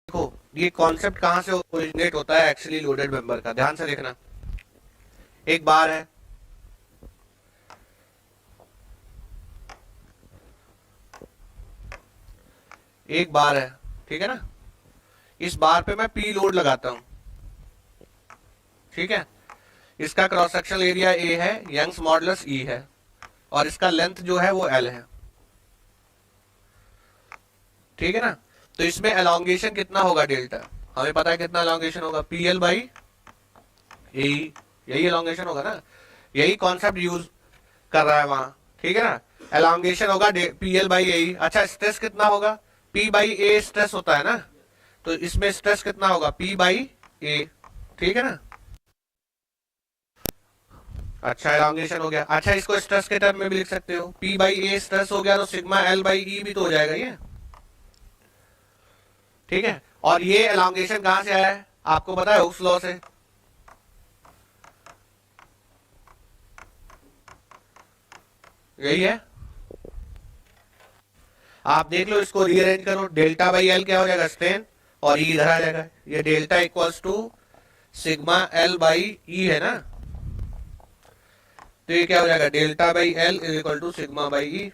देखो ये कॉन्सेप्ट कहां से ओरिजिनेट होता है एक्चुअली लोडेड मेंबर का, ध्यान से देखना। एक बार है, एक बार है, ठीक है ना। इस बार पे मैं पी लोड लगाता हूं, ठीक है। इसका क्रॉस सेक्शनल एरिया ए है, यंग्स मॉडुलस ई है, और इसका लेंथ जो है वो एल है, ठीक है ना। तो इसमें एलोंगेशन कितना होगा डेल्टा, हमें पता है कितना एलोंगेशन होगा, पी एल बाई ए, यही एलोंगेशन होगा ना, यही कॉन्सेप्ट यूज कर रहा है वहां, ठीक है ना। एलोंगेशन होगा पी एल बाई ए। अच्छा स्ट्रेस कितना होगा, पी बाई ए स्ट्रेस होता है ना, तो इसमें स्ट्रेस कितना होगा, पी बाई ए, ठीक है ना। अच्छा एलोंगेशन हो गया। अच्छा इसको स्ट्रेस के टर्म में भी लिख सकते हो, पी बाई ए स्ट्रेस हो गया तो सिग्मा एल बाई ई भी तो हो जाएगा ये, ठीक है। और ये एलोंगेशन कहां से आया है, आपको पता है हुक्स लॉ से, यही है। आप देख लो, इसको रीअरेंज करो, डेल्टा बाई एल क्या हो जाएगा, स्ट्रेन, और ई इधर आ जाएगा, ये delta equals to sigma l by e है ना, तो ये क्या हो जाएगा, delta by l is equal to sigma by e.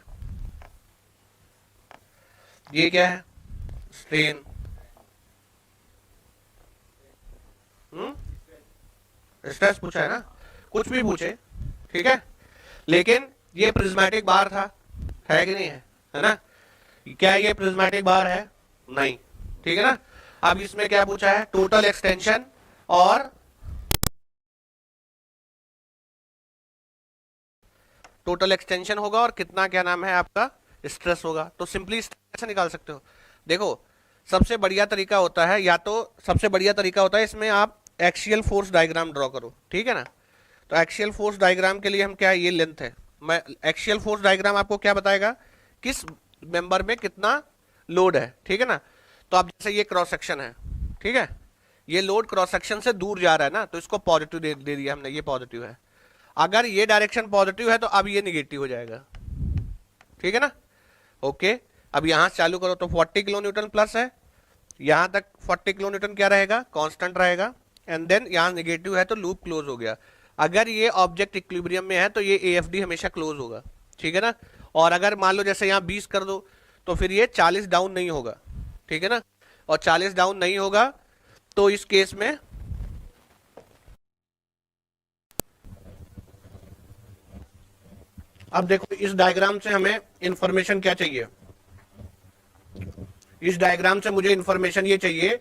ये क्या है, स्ट्रेन, स्ट्रेस पूछा है ना, कुछ भी पूछे, ठीक है। लेकिन ये प्रिज्मेटिक बार था, है कि नहीं है ना। क्या ये प्रिज्मेटिक बार है, नहीं, ठीक है ना। अब इसमें क्या पूछा है, टोटल एक्सटेंशन और टोटल एक्सटेंशन होगा और कितना क्या नाम है आपका स्ट्रेस होगा। तो सिंपली स्ट्रेस निकाल सकते हो। देखो सबसे बढ़िया तरीका होता है, या तो सबसे बढ़िया तरीका होता है इसमें आप एक्सियल फोर्स डायग्राम ड्रॉ करो, ठीक है ना। तो एक्सियल फोर्स डायग्राम के लिए हम क्या, ये लेंथ है, मैं एक्सियल फोर्स डायग्राम आपको क्या बताएगा, किस मेंबर में कितना लोड है, ठीक है ना। तो अब जैसे ये क्रॉस सेक्शन है, ठीक है, ये लोड क्रॉस सेक्शन से दूर जा रहा है ना, तो इसको पॉजिटिव दे दिया हमने, ये पॉजिटिव है। अगर ये डायरेक्शन पॉजिटिव है तो अब ये निगेटिव हो जाएगा, ठीक है ना। ओके, अब यहां से चालू करो तो 40 किलो न्यूटन प्लस है, यहां तक 40 किलो न्यूटन क्या रहेगा, कांस्टेंट रहेगा, एंड देन यहां नेगेटिव है तो लूप क्लोज हो गया। अगर ये ऑब्जेक्ट इक्विलिब्रियम में है तो ये एएफडी हमेशा क्लोज होगा, ठीक है ना। और अगर मान लो जैसे यहाँ 20 कर दो तो फिर ये 40 डाउन नहीं होगा, ठीक है ना। और 40 डाउन नहीं होगा तो इस केस में अब देखो इस डायग्राम से हमें इंफॉर्मेशन क्या चाहिए, इस डायग्राम से मुझे इंफॉर्मेशन ये चाहिए,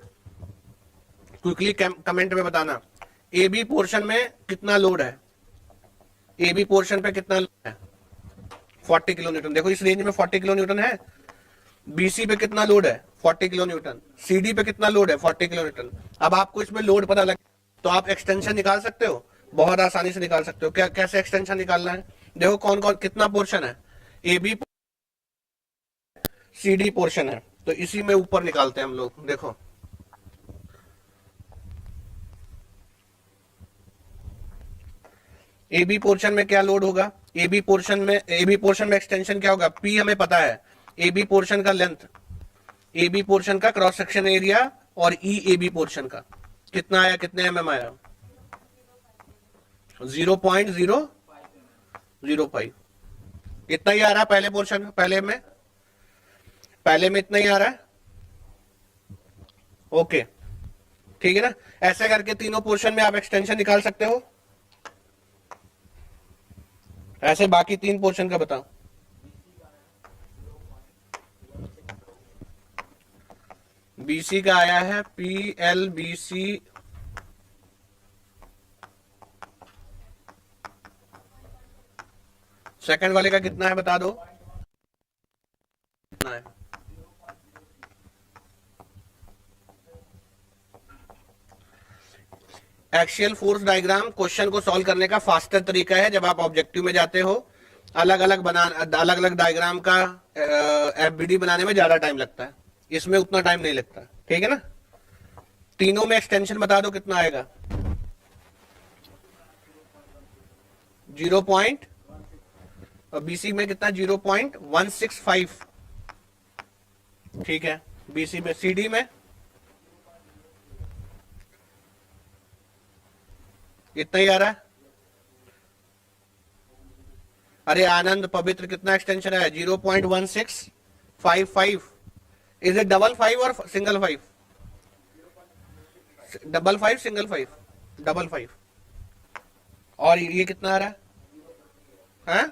क्विकली कमेंट में बताना, ए बी पोर्शन में कितना लोड है, ए बी पोर्शन पे कितना लोड है, 40 किलो न्यूटन। देखो इस रेंज में 40 किलो न्यूटन है। बीसी पे कितना लोड है, 40 किलो न्यूटन। सीडी पे कितना लोड है, 40 किलो न्यूटन। अब आपको इसमें लोड पता लगे तो आप एक्सटेंशन निकाल सकते हो, बहुत आसानी से निकाल सकते हो। क्या कैसे एक्सटेंशन निकालना है, देखो कौन कौन कितना पोर्शन है, A B C D portion है, तो इसी में ऊपर निकालते हैं हम लोग। देखो ए बी पोर्शन में क्या लोड होगा, ए बी पोर्शन में एक्सटेंशन क्या होगा, पी हमें पता है, ए बी पोर्शन का लेंथ, ए बी पोर्शन का क्रॉस सेक्शन एरिया, और ई ए बी पोर्शन का कितना आया, कितने एम आया, 0.005, इतना ही आ रहा है पहले पोर्शन में, पहले में इतना ही आ रहा है। ओके ठीक है ना। ऐसे करके तीनों पोर्शन में आप एक्सटेंशन निकाल सकते हो। ऐसे बाकी तीन पोर्शन का बताओ। बीसी का आया है P L B C, second वाले का कितना है बता दो, कितना है। एक्सियल फोर्स डायग्राम क्वेश्चन को सॉल्व करने का फास्टर तरीका है। जब आप ऑब्जेक्टिव में जाते हो, अलग अलग डायग्राम का एफबीडी बनाने में ज्यादा टाइम लगता है, इसमें उतना टाइम नहीं लगता, ठीक है ना। तीनों में एक्सटेंशन बता दो कितना आएगा, 0 पॉइंट, बीसी में कितना 0.165, ठीक है बीसी में। सीडी में इतना ही आ रहा है। अरे आनंद पवित्र कितना एक्सटेंशन है? 0.1655। इज इट डबल फाइव और single five? Double five, single five, double five. और ये कितना आ रहा है? हाँ?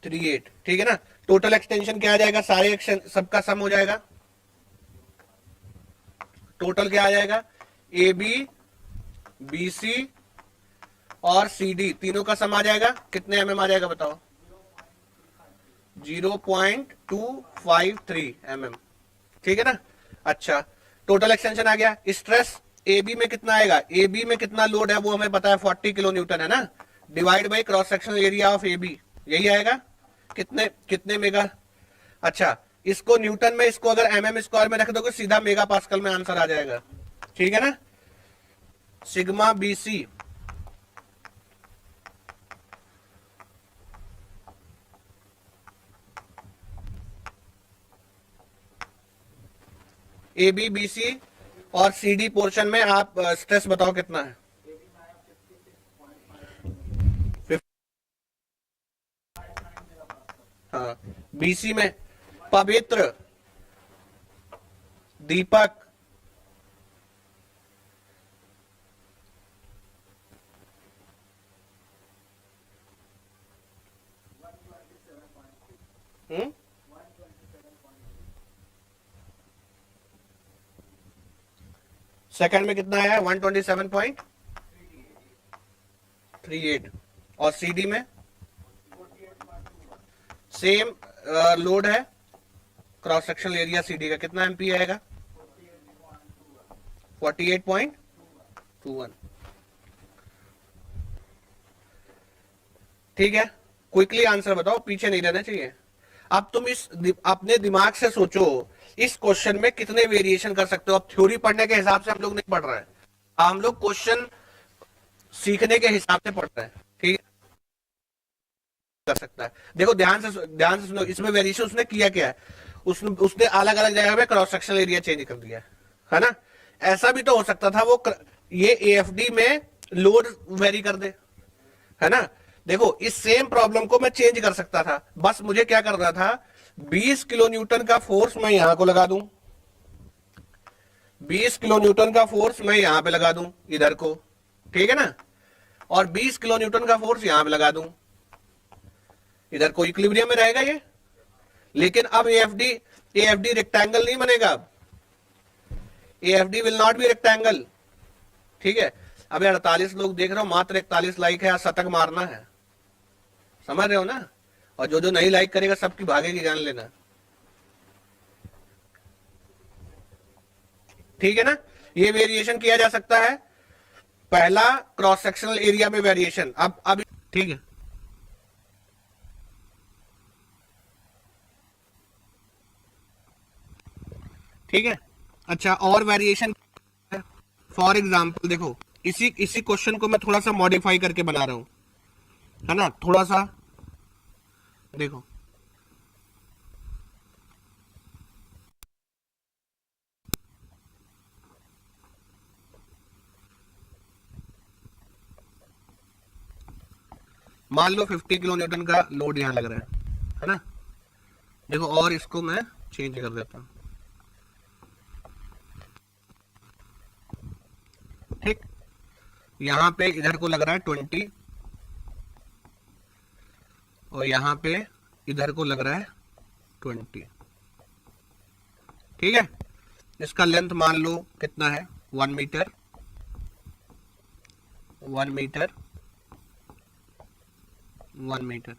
38। ठीक है ना। टोटल एक्सटेंशन क्या आ जाएगा? सारे एक्सटेंशन सबका सम हो जाएगा। टोटल क्या आ जाएगा? ए बी, बी सी और सी डी तीनों का सम आ जाएगा। कितने एमएम आ जाएगा बताओ? 0.253 एमएम। ठीक है ना। अच्छा, टोटल एक्सटेंशन आ गया। स्ट्रेस ए बी में कितना आएगा? ए बी में कितना लोड है वो हमें पता है, 40 किलो न्यूटन है ना। Divide by cross sectional area of A B, यही आएगा। कितने कितने मेगा? अच्छा, इसको न्यूटन में, इसको अगर एमएम स्क्वायर में रख दोगे सीधा मेगा पास्कल में आंसर आ जाएगा। ठीक है ना। Sigma B C A B B C और सी डी पोर्शन में आप स्ट्रेस बताओ कितना है? हाँ, बीसी में पवित्र, दीपक, सेकंड में कितना आया? 127.38। और सीडी में सेम लोड है, क्रॉस सेक्शनल एरिया सीडी का कितना एमपी आएगा? 48.21। ठीक है। क्विकली आंसर बताओ, पीछे नहीं रहना चाहिए। अब तुम इस अपने दिमाग से सोचो, इस क्वेश्चन में कितने वेरिएशन कर सकते हो। अब थ्योरी पढ़ने के हिसाब से हम लोग नहीं पढ़ रहे हैं, हम लोग क्वेश्चन सीखने के हिसाब से पढ़ रहे हैं। ठीक कर सकता है। देखो ध्यान से सुनो, इसमें वेरिएशन उसने किया क्या है? उसने अलग अलग जगह पे क्रॉस सेक्शनल एरिया चेंज कर दिया है ना। ऐसा भी तो हो सकता था वो ये एएफडी में लोड वेरी कर दे, है ना। देखो इस सेम प्रॉब्लम को मैं चेंज कर सकता था, बस मुझे क्या करना था, 20 किलो न्यूटन का फोर्स मैं यहां को लगा दूं, 20 किलो न्यूटन का फोर्स मैं यहां पे लगा दूं इधर को, ठीक है ना। और 20 किलो न्यूटन का फोर्स यहां पे लगा दूं इधर को, इक्विलिब्रियम में रहेगा ये। लेकिन अब एएफडी रेक्टेंगल नहीं बनेगा, अब AfD will not be rectangle. ठीक है। अब 48 लोग देख रहे हो, मात्र 41 लाइक है, शतक मारना है, समझ रहे हो ना। और जो जो नहीं लाइक करेगा सबकी भागेगी, जान लेना। ठीक है ना। ये वेरिएशन किया जा सकता है, पहला क्रॉस सेक्शनल एरिया में वेरिएशन। अब ठीक है। ठीक है। अच्छा, और वेरिएशन फॉर एग्जाम्पल देखो, इसी क्वेश्चन को मैं थोड़ा सा मॉडिफाई करके बना रहा हूं, है ना। थोड़ा सा देखो, मान लो 50 किलो न्यूटन का लोड यहां लग रहा है ना। देखो और इसको मैं चेंज कर देता हूं। ठीक, यहां पे इधर को लग रहा है 20 और यहां पे इधर को लग रहा है 20। ठीक है। इसका लेंथ मान लो कितना है, 1 मीटर, 1 मीटर, 1 मीटर।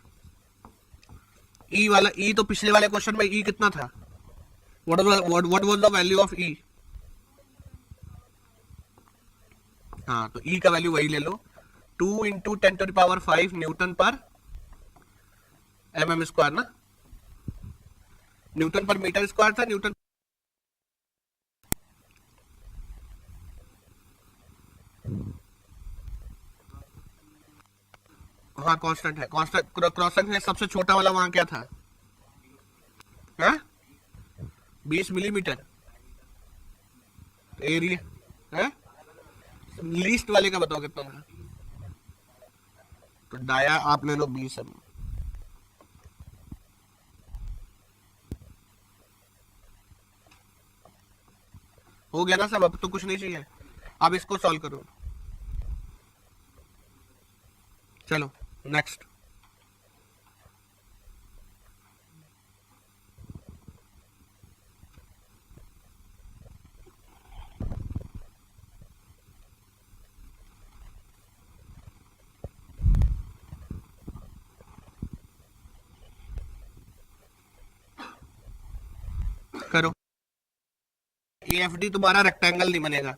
ई वाला, ई तो पिछले वाले क्वेश्चन में ई कितना था? What was the value of e? हाँ, तो ई का वैल्यू वही ले लो, 2 into 10⁵ newton per mm square ना। न्यूटन पर मीटर स्क्वायर था, न्यूटन। हाँ कांस्टेंट है, कांस्टेंट क्रॉस सेक्शन में सबसे छोटा वाला वहां क्या था? हाँ? 20 मिलीमीटर। एरिया है, लीस्ट वाले का बताओ कितना है। तो डाया आप ले लो 20 mm। हो गया ना सब, अब तो कुछ नहीं चाहिए। अब इसको सॉल्व करो, चलो नेक्स्ट। करो, एएफडी तुम्हारा रेक्टेंगल नहीं बनेगा।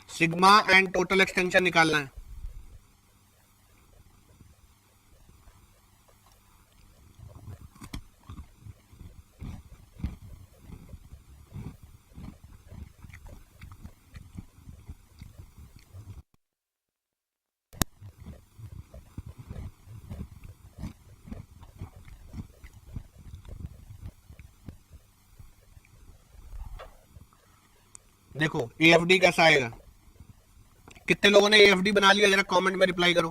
सिग्मा एंड टोटल एक्सटेंशन निकालना है। देखो एएफडी कैसा आएगा, कितने लोगों ने एएफडी बना लिया, जरा कमेंट में रिप्लाई करो।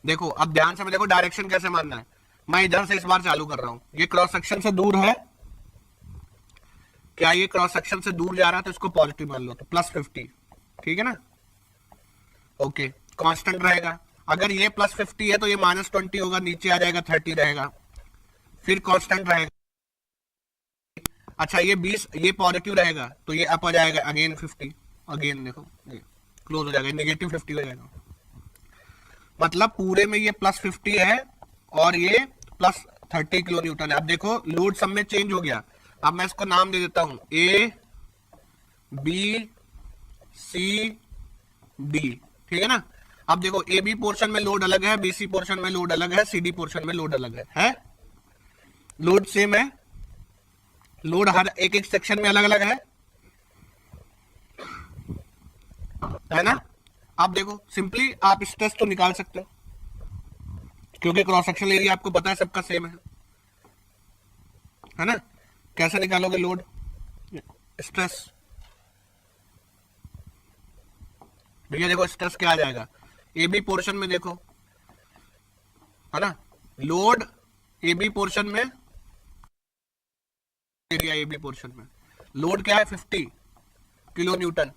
देखो अब ध्यान से देखो, डायरेक्शन कैसे मानना है। मैं इधर से इस बार चालू कर रहा हूं, ये क्रॉस सेक्शन से दूर है, क्या ये क्रॉस सेक्शन से दूर जा रहा है तो इसको पॉजिटिव मान लो, तो +50, ठीक है ना। ओके, कांस्टेंट रहेगा। अगर ये +50 है तो ये -20 होगा, नीचे आ जाएगा 30 रहेगा, फिर कांस्टेंट रहेगा। अच्छा ये 20, ये पॉजिटिव रहेगा तो ये अप आ जाएगा अगेन 50, अगेन देखो ये क्लोज हो जाएगा, -50 हो जाएगा। मतलब पूरे में ये +50 है और ये +30 किलो न्यूटन है। अब देखो लोड सब में चेंज हो गया। अब मैं इसको नाम दे देता हूं ए बी सी डी, ठीक है ना। अब देखो ए बी पोर्शन में लोड अलग है, बी सी पोर्शन में लोड अलग है, सी डी पोर्शन में लोड अलग है? लोड सेम है, लोड हर एक एक सेक्शन में अलग अलग है ना। आप देखो सिंपली आप स्ट्रेस तो निकाल सकते हो, क्योंकि क्रॉस सेक्शन एरिया आपको पता है सबका सेम है ना। कैसे निकालोगे लोड स्ट्रेस? भैया देखो स्ट्रेस क्या आ जाएगा, ए बी पोर्शन में देखो है ना, लोड ए बी पोर्शन में, एरिया ए बी पोर्शन में लोड क्या है 50 kilo Newton,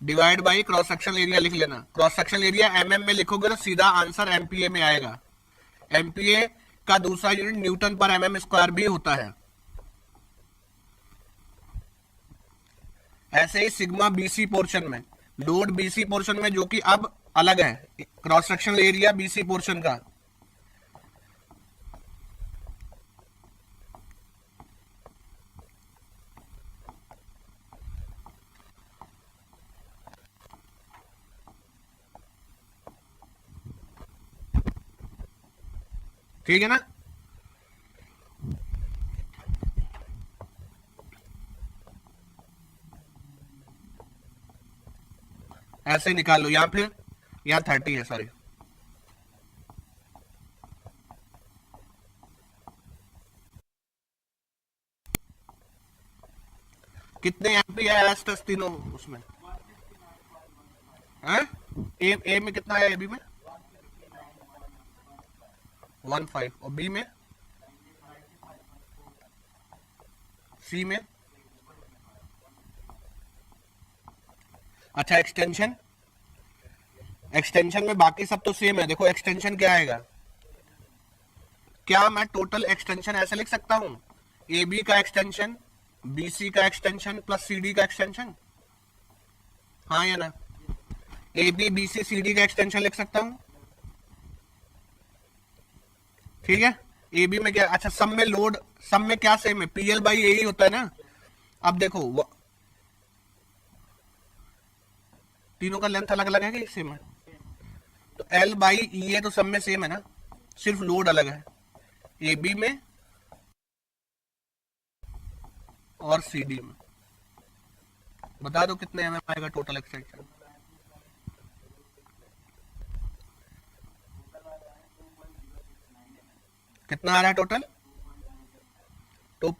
divide by cross section area लिख लेना। क्रॉस सेक्शन एरिया एमएम में लिखोगे तो सीधा आंसर एमपीए में आएगा। एमपीए का दूसरा unit Newton per mm square भी होता है। ऐसे ही सिग्मा बीसी पोर्शन में, लोड बीसी पोर्शन में जो कि अब अलग है, cross section area BC portion का, ठीक है ना। ऐसे निकाल लो, या फिर यहाँ 30 है, सॉरी कितने एमपी है एस्टस तीनों उसमें है? ए में कितना है, ए बी में 15 और बी में, सी में। अच्छा एक्सटेंशन, एक्सटेंशन में बाकी सब तो सेम है। देखो एक्सटेंशन क्या आएगा, क्या मैं टोटल एक्सटेंशन ऐसे लिख सकता हूं, ए बी का एक्सटेंशन, बी सी का एक्सटेंशन प्लस सी डी का एक्सटेंशन, हाँ या ना। A B B C C D का एक्सटेंशन लिख सकता हूं, ठीक है। ए बी में क्या, अच्छा सब में लोड, सब में क्या सेम है, पीएल बाई ए ही होता है ना। अब देखो तीनों का लेंथ अलग अलग है कि सेम है, तो एल बाई ई है तो सब में सेम है ना, सिर्फ लोड अलग है ए बी में और सी डी में। बता दो कितने एम आएगा टोटल एक्सटेंशन। कितना आ रहा है टोटल, 2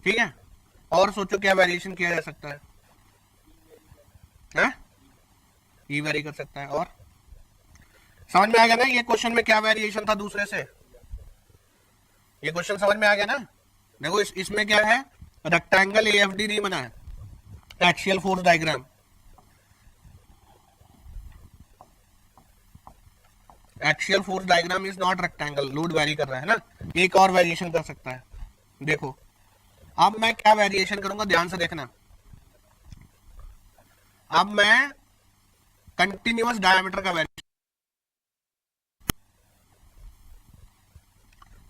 ठीक है। और सोचो क्या वेरिएशन किया जा सकता है, ई वेरी कर सकता है। और समझ में आ गया ना ये क्वेश्चन में क्या वेरिएशन था दूसरे से, ये क्वेश्चन समझ में आ गया ना। देखो इसमें क्या है, रेक्टेंगल एएफडी नहीं बना है, axial force diagram. Axial force diagram is not rectangle, load very कर रहा है ना। एक और वेरिएशन कर सकता है, देखो अब मैं क्या वेरिएशन करूंगा, ध्यान से देखना। अब मैं कंटिन्यूअस डायमीटर का वेरिएशन,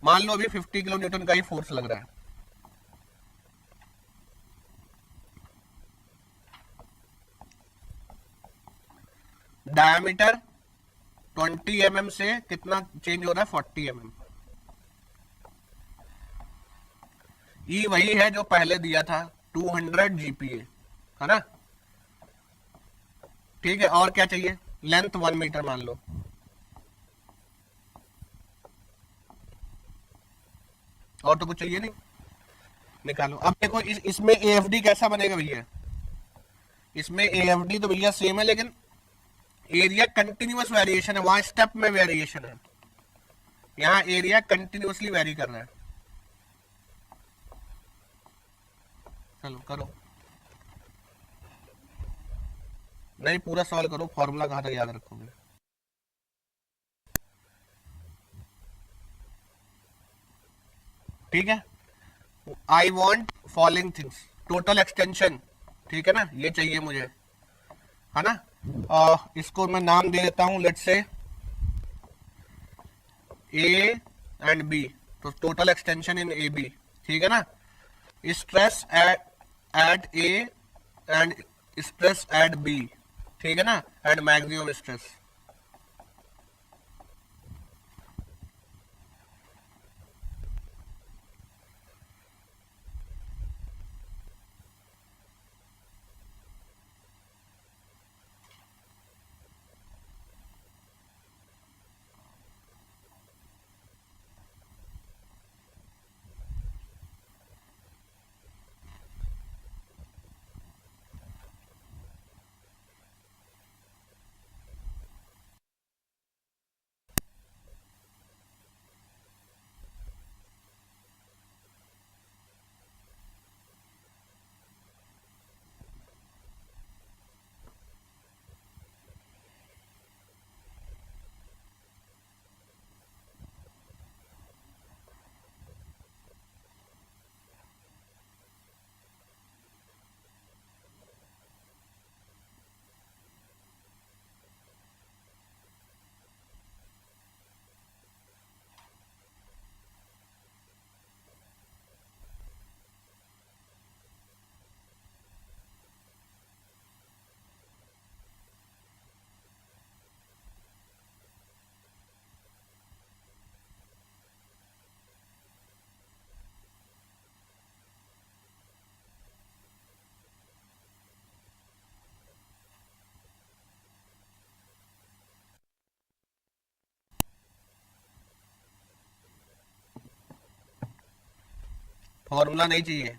मान लो अभी 50 किलो न्यूटन का ही फोर्स लग रहा है, डायमीटर 20 mm से कितना चेंज हो रहा है, 40 mm। ई वही है जो पहले दिया था, 200 GPa, है ना, ठीक है। और क्या चाहिए, लेंथ 1 मीटर मान लो, और तो कुछ चाहिए नहीं, निकालो। अब देखो इसमें एएफडी कैसा बनेगा भैया, इसमें एएफडी तो भैया सेम है, लेकिन एरिया कंटिन्यूअस वेरिएशन है, वहां स्टेप में वेरिएशन है, यहां एरिया कंटिन्यूअसली वेरी कर रहा है। चलो करो, नहीं पूरा सॉल्व करो, फॉर्मूला कहां तक याद रखोगे। ठीक है, I want following things, total extension, ठीक है ना, ये चाहिए मुझे, है ना। इसको मैं नाम दे देता हूं, let's say A and B, तो total extension in A B, ठीक है ना। Stress at A and stress at B, ठीक है ना, एंड मैक्सिमम स्ट्रेस। फॉर्मूला नहीं चाहिए,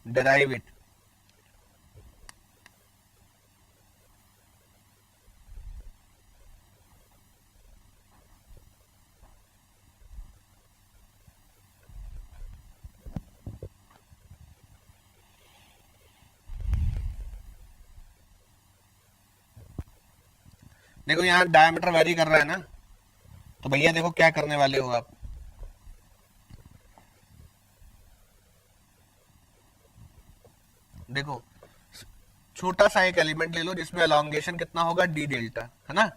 डिराइव इट। देखो यहाँ डायमीटर वेरी कर रहा है ना, तो भैया देखो क्या करने वाले हो आप, देखो छोटा सा एक एलिमेंट ले लो जिसमें एलोंगेशन कितना होगा डी डेल्टा, है ना,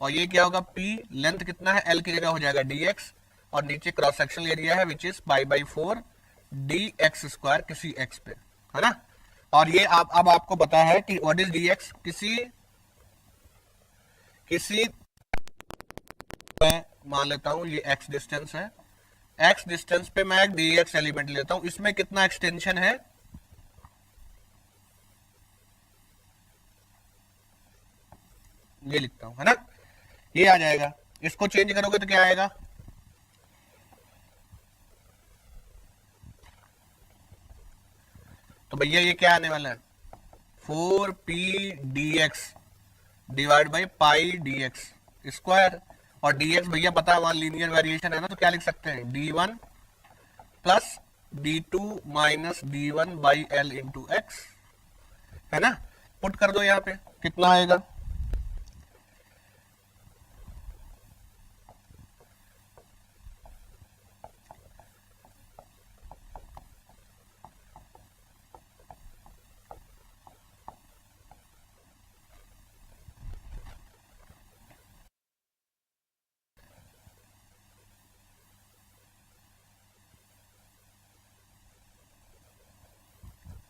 और ये क्या होगा पी, लेंथ कितना है एल की जगह हो जाएगा डी एक्स, और नीचे क्रॉस सेक्शनल एरिया है which is pi by 4 D x square किसी एक्स पे, है ना। और ये आप अब आपको पता है कि व्हाट इज डी एक्स, किसी किसी मैं मान लेता हूं ये एक्स डिस्टेंस है, एक्स डिस्टेंस पे मैं एक डी एक्स एलिमेंट लेता हूं, इसमें कितना एक्सटेंशन है, ये लिखता हूं, है ना, ये आ जाएगा। इसको चेंज करोगे तो क्या आएगा, तो भैया ये क्या आने वाला है 4p dx divide by pi D x square, और dx भैया पता है वहां लीनियर वेरिएशन है ना, तो क्या लिख सकते हैं d1 plus d2 minus d1 by L into x, है ना। पुट कर दो यहाँ पे कितना आएगा,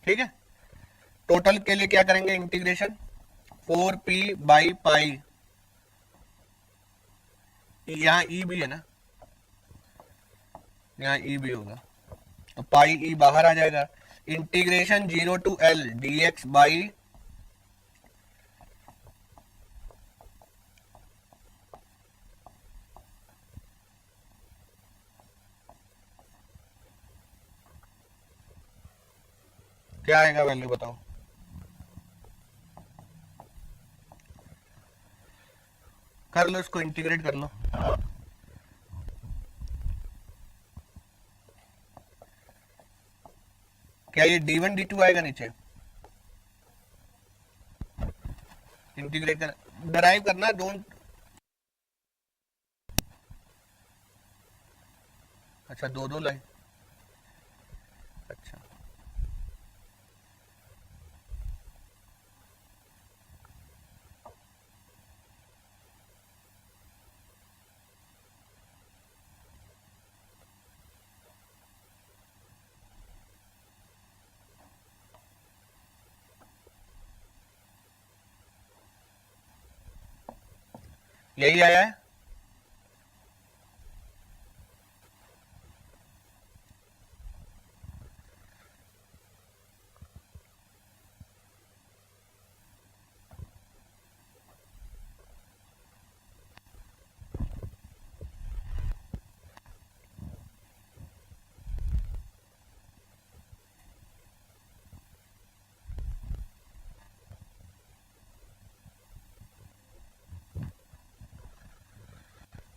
ठीक है। टोटल के लिए क्या करेंगे इंटीग्रेशन 4p बाई पाई, यहाँ ई भी है ना, यहाँ ई भी होगा, तो पाई ई बाहर आ जाएगा, integration 0 to l d x by क्या आएगा वैल्यू बताओ, कर लो इसको इंटीग्रेट कर लो, क्या ये d1 d2 आएगा नीचे, इंटीग्रेट कर डराइव करना, डोंट, अच्छा दो दो लाइन, अच्छा यही आया है,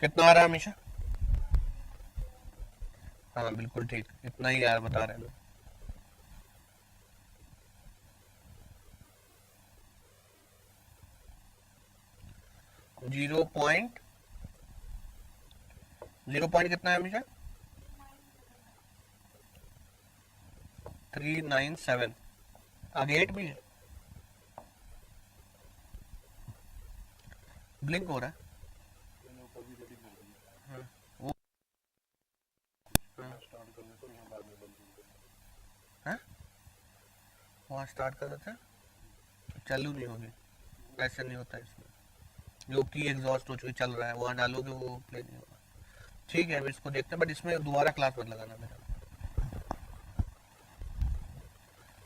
कितना आ रहा है हमेशा, हाँ बिल्कुल ठीक, इतना ही यार बता रहे हैं, 0 पॉइंट कितना है हमेशा 397, आगे 8 भी है, ब्लिंक हो रहा है, हाँ, वो हाँ वहाँ स्टार्ट कर देते हैं, चालू नहीं होगी, ऐसे नहीं होता इसमें, जो कि एग्जॉस्ट हो चुकी चल रहा है वहाँ डालोगे वो प्ले नहीं होगा, ठीक है, अब इसको देखते हैं, बट इसमें दोबारा क्लास मत लगाना मेरा,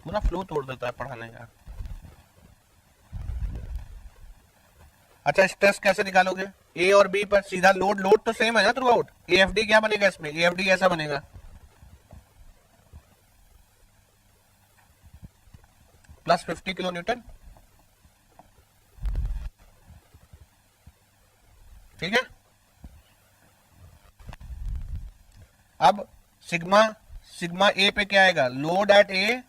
पूरा फ्लो तोड़ देता है पढ़ाने का। अच्छा स्ट्रेस कैसे निकालोगे, ए और बी पर सीधा लोड, लोड तो सेम है ना through out, A F D क्या बनेगा इसमें, ए एफ डी कैसा बनेगा प्लस 50 किलो न्यूटन, ठीक है। अब सिग्मा, सिग्मा ए पे क्या आएगा, लोड एट ए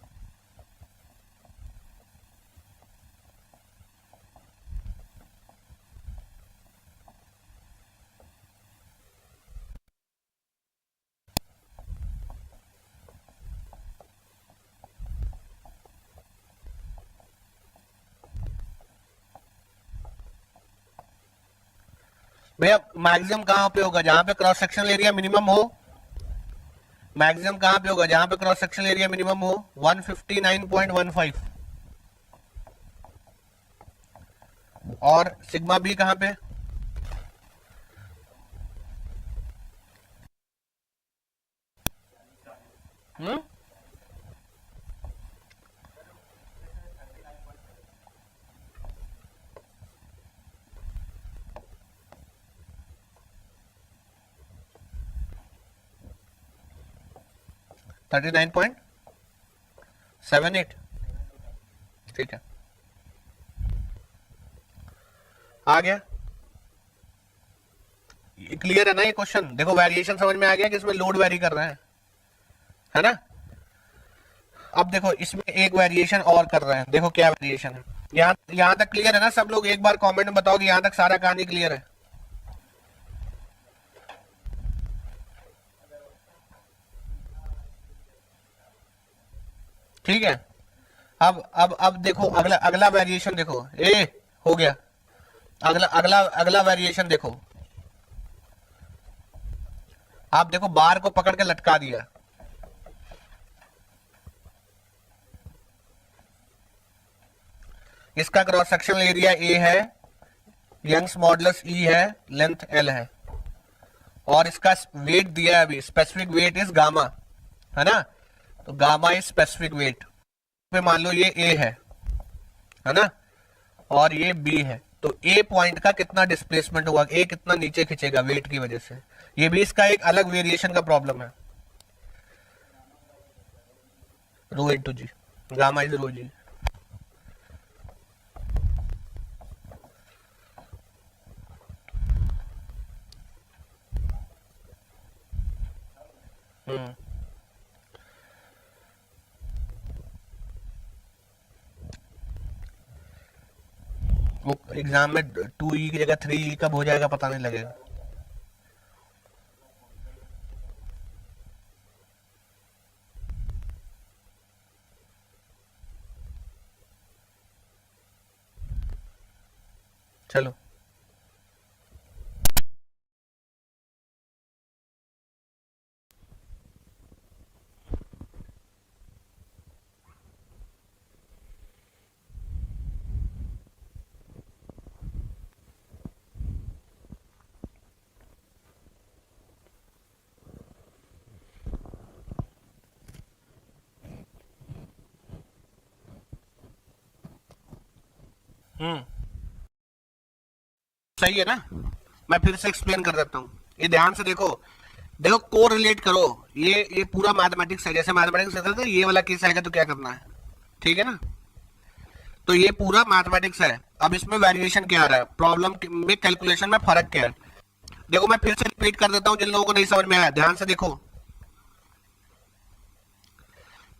भैया मैक्सिमम कहां पे होगा, जहां पे क्रॉस सेक्शनल एरिया मिनिमम हो। मैक्सिमम कहां पे होगा, जहां पे क्रॉस सेक्शनल एरिया मिनिमम हो। 159.15। और सिग्मा बी कहां पे? हम्म 39.78। ठीक है, आ गया। क्लियर है ना ये क्वेश्चन? देखो वेरिएशन समझ में आ गया कि इसमें लोड वेरी कर रहा है ना। अब देखो इसमें एक वेरिएशन और कर रहे हैं, देखो क्या वेरिएशन है। यहां तक क्लियर है ना सब लोग? एक बार कमेंट में बताओ कि यहां तक सारा कहानी क्लियर है। ठीक है, अब देखो अगला अगला वेरिएशन देखो। ए हो गया। अगला अगला अगला वेरिएशन देखो। आप देखो बार को पकड़ के लटका दिया। इसका क्रॉस सेक्शनल एरिया ए है, यंग्स मॉडुलस ई है, लेंथ एल है, और इसका वेट दिया है अभी, स्पेसिफिक वेट इज गामा, है ना। तो गामा इज स्पेसिफिक वेट पे मान लो ये ए है ना, और ये बी है। तो ए पॉइंट का कितना डिस्प्लेसमेंट होगा, ए कितना नीचे खींचेगा वेट की वजह से। ये भी इसका एक अलग वेरिएशन का प्रॉब्लम है। Rho into ji, gamma is रो जी। वो एग्जाम में 2E की जगह 3E कब हो जाएगा पता नहीं लगेगा। चलो सही है ना। मैं फिर से एक्सप्लेन कर देता हूँ, ये ध्यान से देखो। देखो को रिलेट करो, ये पूरा मैथमेटिक्स है। जैसे मैथमेटिक्स है तो ये वाला केस आएगा तो क्या करना है, ठीक है ना। तो ये पूरा मैथमेटिक्स है। अब इसमें वेरिएशन क्या आ रहा है, प्रॉब्लम में कैलकुलेशन में फर्क क्या है। देखो मैं फिर से रिपीट कर देता हूँ जिन लोगों को नहीं समझ में आया, ध्यान से देखो।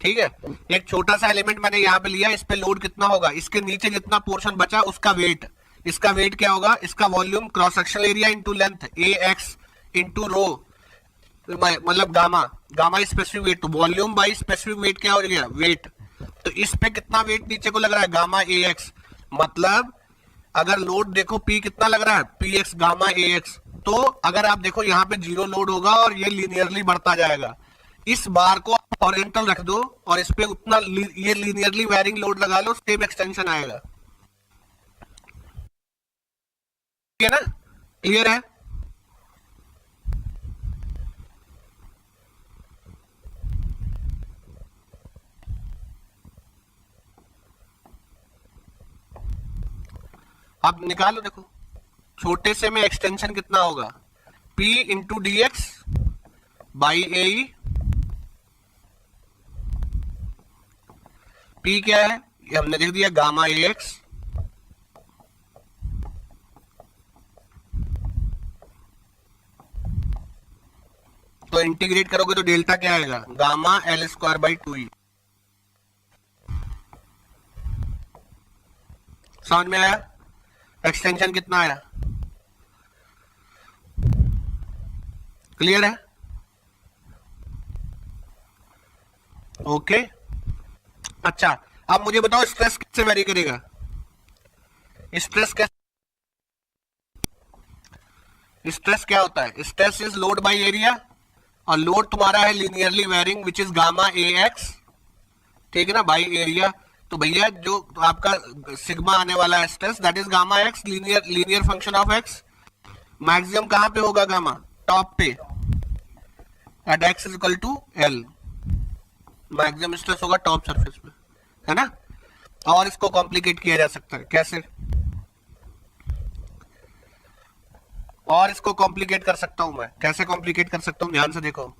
ठीक है, एक छोटा सा एलिमेंट मैंने यहाँ पे लिया, इस पे लोड कितना होगा, इसके नीचे जितना पोर्शन बचा उसका वेट। इसका वेट क्या होगा, इसका volume cross sectional area into length A x into rho, मतलब गामा। गामा स्पेसिफिक वेट, तो वॉल्यूम बाई स्पेसिफिक वेट क्या हो गया, वेट। तो इस पे कितना वेट नीचे को लग रहा है, गामा ए एक्स। मतलब अगर लोड देखो पी कितना लग रहा है, P x gamma A x. तो अगर आप देखो यहाँ पे जीरो लोड होगा और ये लीनियरली बढ़ता जाएगा। इस बार को हॉरिजॉन्टल रख दो और इस पे उतना ये लीनियरली वेरिंग लोड लगा लो, सेम एक्सटेंशन आएगा। ठीक है ना, क्लियर है। अब निकालो, देखो छोटे से में एक्सटेंशन कितना होगा, P into D x by A. P क्या है, ये हमने लिख दिया गामा ए एक्स, तो इंटीग्रेट करोगे तो डेल्टा क्या आएगा, gamma l square by 2E। समझ में आया, एक्सटेंशन कितना आया, क्लियर है। ओके अच्छा, अब मुझे बताओ स्ट्रेस किससे वेरी करेगा, स्ट्रेस कैसे। स्ट्रेस क्या होता है? Stress is load by area, और लोड तुम्हारा है linearly varying which is gamma A x, ठीक है ना, बाई एरिया। तो भैया जो आपका सिग्मा आने वाला है stress, that is gamma x, linear function of x. Maximum कहां पे होगा गामा? टॉप पे, at x is equal to L. Maximum stress होगा टॉप सरफेस पे, है ना। और इसको कॉम्प्लिकेट किया जा सकता है कैसे? और इसको कॉम्प्लिकेट कर सकता हूं मैं, कैसे कॉम्प्लिकेट कर सकता हूं, ध्यान से देखो।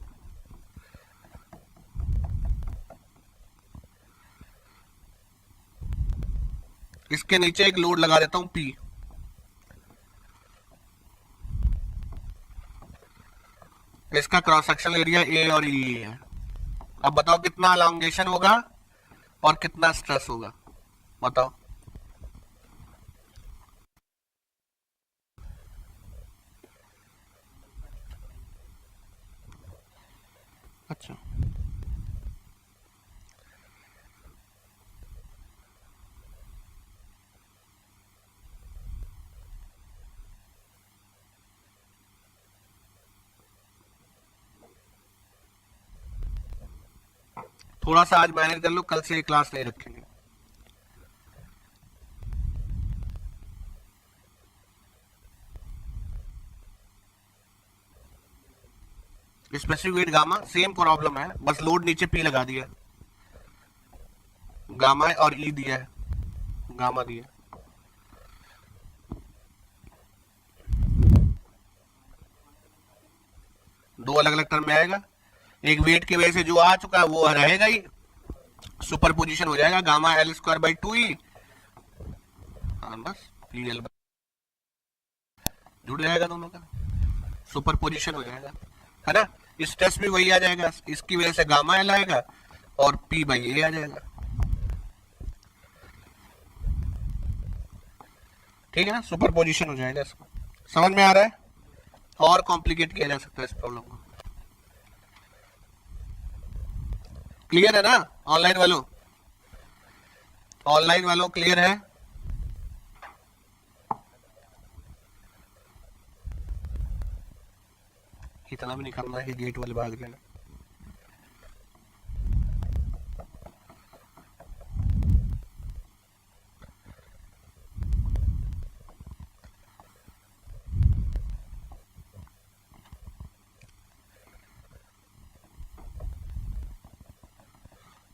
इसके नीचे एक लोड लगा देता हूं पी, इसका क्रॉस सेक्शनल एरिया ए और ई है। अब बताओ कितना अलोंगेशन होगा और कितना स्ट्रेस होगा, बताओ। अच्छा, थोड़ा सा आज मैनेज कर लो, कल से क्लास नहीं रखेंगे। Specific weight gamma, same problem है, बस लोड नीचे पी लगा दिया, गामा और ई दिया है, गामा दिया। दो अलग अलग टर्म में आएगा, एक वेट की वजह से जो आ चुका है वो रहेगा ही, सुपर पोजिशन हो जाएगा, gamma l square by two e, हाँ बस पी एल जुड़ जाएगा, दोनों का सुपर पोजिशन हो जाएगा, है ना। स्ट्रेस भी वही आ जाएगा, इसकी वजह से गामा एल आएगा और पी बाई ए आ जाएगा, ठीक है ना, सुपर पोजिशन हो जाएगा इसको। समझ में आ रहा है? और कॉम्प्लिकेट किया जा सकता है इस प्रॉब्लम को। क्लियर है ना ऑनलाइन वालों? ऑनलाइन वालों क्लियर है? इतना भी नहीं करना है कि गेट वाले भाग जाए।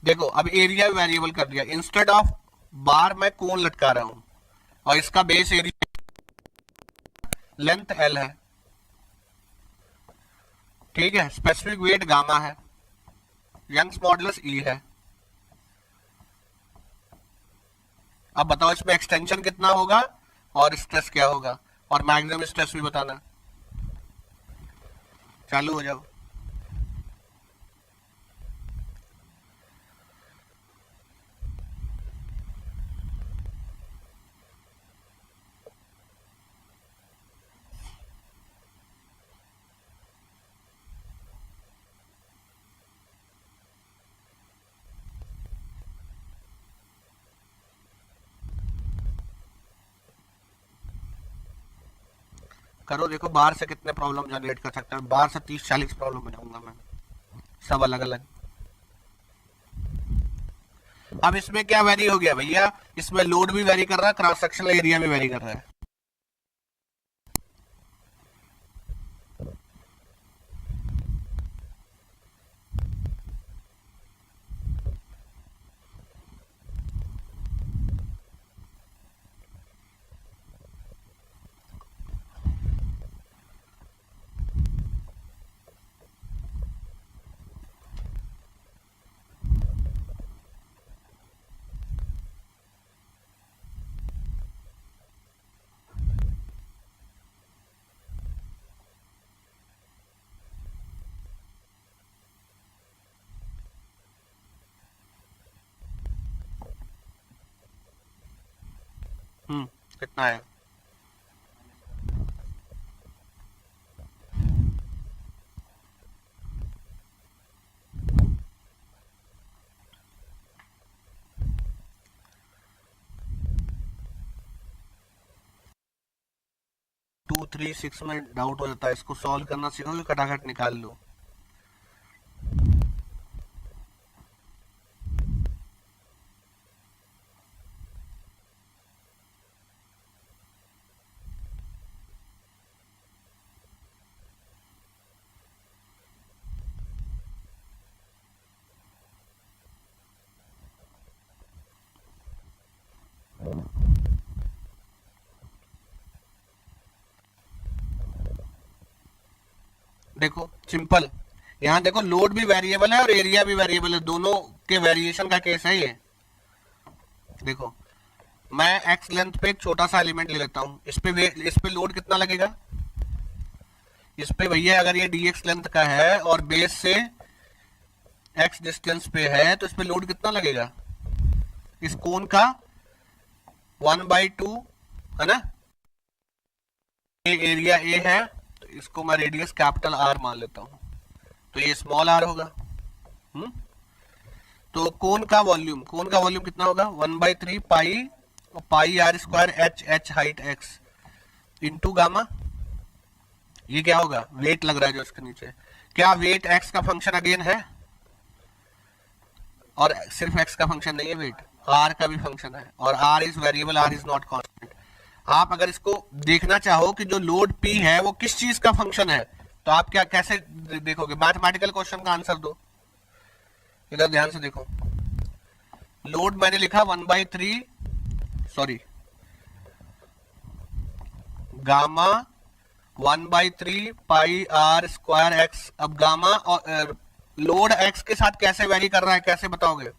देखो अब एरिया वेरिएबल कर दिया, इंस्टेड ऑफ बार मैं कोन लटका रहा हूं, और इसका बेस एरिया लेंथ एल है, ठीक है, स्पेसिफिक वेट गामा है, यंग्स मॉडुलस ई है। अब बताओ इसमें एक्सटेंशन कितना होगा और स्ट्रेस क्या होगा, और मैक्सिमम स्ट्रेस भी बताना। चालू हो जाओ। करो, देखो बाहर से कितने प्रॉब्लम जनरेट कर सकते हैं, बाहर से 30-40 प्रॉब्लम बनाऊंगा मैं, सब अलग अलग। अब इसमें क्या वेरी हो गया भैया, इसमें लोड भी वेरी कर रहा है, क्रॉस सेक्शनल एरिया भी वेरी कर रहा है। कितना है? 3 6 में डाउट हो जाता है, इसको सॉल्व करना सीखो कि कटाकट निकाल लो। देखो सिंपल, यहाँ देखो लोड भी वेरिएबल है और एरिया भी वेरिएबल है, दोनों के वेरिएशन का केस है ये। देखो मैं एक्स लेंथ पे एक छोटा सा एलिमेंट ले लेता हूँ, इस पे लोड कितना लगेगा, इस पे भैया अगर ये dx लेंथ का है और बेस से x डिस्टेंस पे है तो इस पे लोड कितना लगेगा, इस कोण का 1/2 है ना, ये एरिया ए है तो इसको मैं रेडियस कैपिटल R मान लेता हूं, तो ये स्मॉल r होगा। तो कोण का वॉल्यूम कितना होगा 1/3 पाई और पाई r square h height x into gamma, ये क्या होगा वेट लग रहा है जो इसके नीचे, क्या वेट x का फंक्शन अगेन है, और सिर्फ x का फंक्शन नहीं है वेट, r का भी फंक्शन है, और r is variable, r is not constant. आप अगर इसको देखना चाहो कि जो लोड p है वो किस चीज का फंक्शन है, तो आप क्या कैसे देखोगे, मैथमेटिकल क्वेश्चन का आंसर दो, इधर ध्यान से देखो। लोड मैंने लिखा 1/3 सॉरी गामा 1/3 पाई r स्क्वायर x। अब गामा और लोड x के साथ कैसे वेरी कर रहा है, कैसे बताओगे,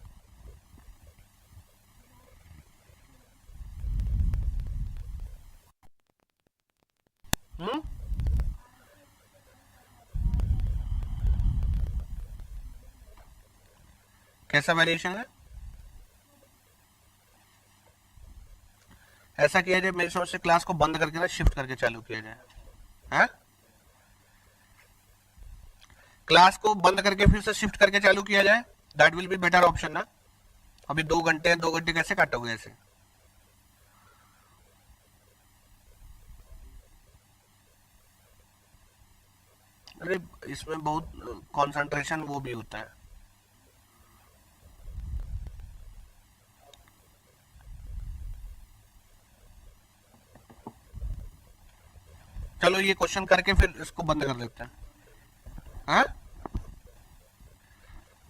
कैसा वेरिएशन है, ऐसा किया जाए मेरी समझ से क्लास को बंद करके ना शिफ्ट करके चालू किया जाए, है क्लास को बंद करके फिर से शिफ्ट करके चालू किया जाए, that will be better option ना। अभी 2 घंटे कैसे काटोगे ऐसे, अरे इसमें बहुत कंसंट्रेशन वो भी होता है। चलो ये क्वेश्चन करके फिर इसको बंद कर देते हैं, हाँ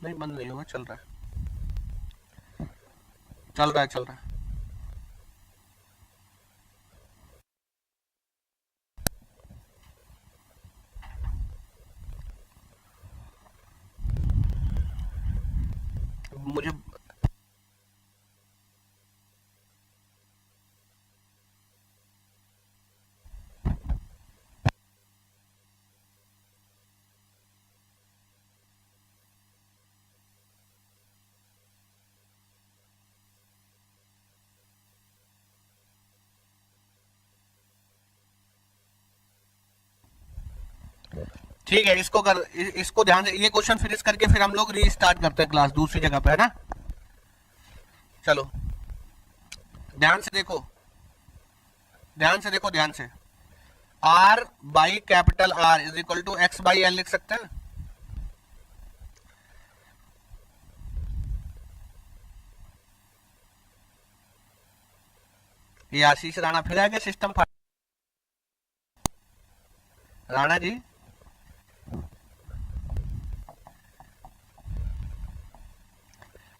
नहीं बंद नहीं होगा, चल रहा है चल रहा है चल रहा है। मुझे ठीक है, इसको ध्यान से ये क्वेश्चन फिनिश करके फिर हम लोग रीस्टार्ट करते हैं क्लास दूसरी जगह पे, है ना। चलो ध्यान से देखो ध्यान से R by capital R is equal to x by L लिख सकते हैं। ये आशीष राणा फिर आ गया system Rana ji,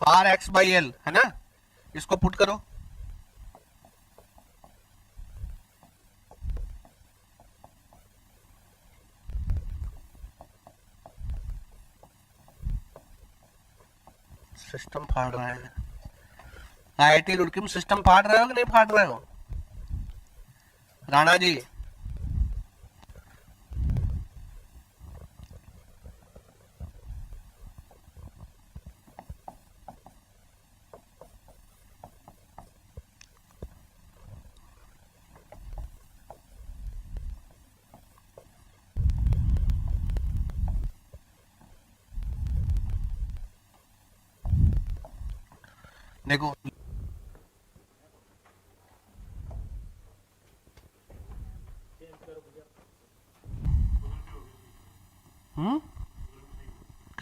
R x by L है ना, इसको पुट करो, सिस्टम फाड़ रहा है, आईआईटी रुड़की में सिस्टम फाड़ रहे हो कि नहीं फाड़ रहे हो राणा जी, देखो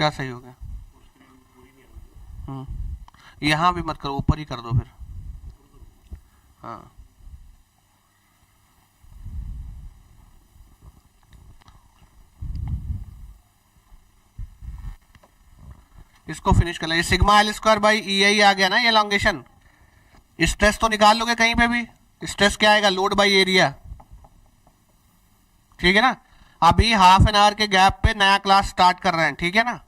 क्या सही हो गया? यहाँ भी मत करो, ऊपर ही कर दो फिर। हाँ, इसको फिनिश कर ले। Sigma L square by E आई आ गया ना ये लॉन्गेशन। स्ट्रेस तो निकाल लोगे कहीं पे भी। स्ट्रेस क्या आएगा? Load by area. ठीक है ना। अभी हाफ एन आवर के गैप पे नया क्लास स्टार्ट कर रहे हैं, ठीक है ना।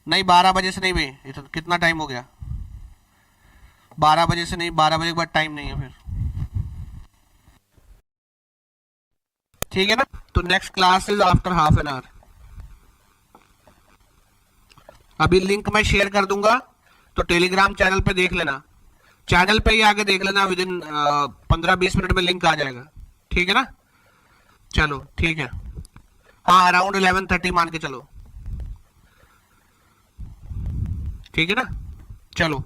नहीं 12 बजे से नहीं भाई, तो कितना टाइम हो गया? 12 बजे से नहीं, 12 बजे के बाद टाइम नहीं है फिर। ठीक है ना। तो next class is after half an hour. अभी लिंक मैं शेयर कर दूंगा, तो टेलीग्राम चैनल पे देख लेना। चैनल पे ही आके देख लेना, विद इन 15-20 मिनट में लिंक आ जाएगा। ठीक है ना। चलो ठीक है। हाँ, अराउंड 11:30 मान के चलो। ठीक है ना। चलो।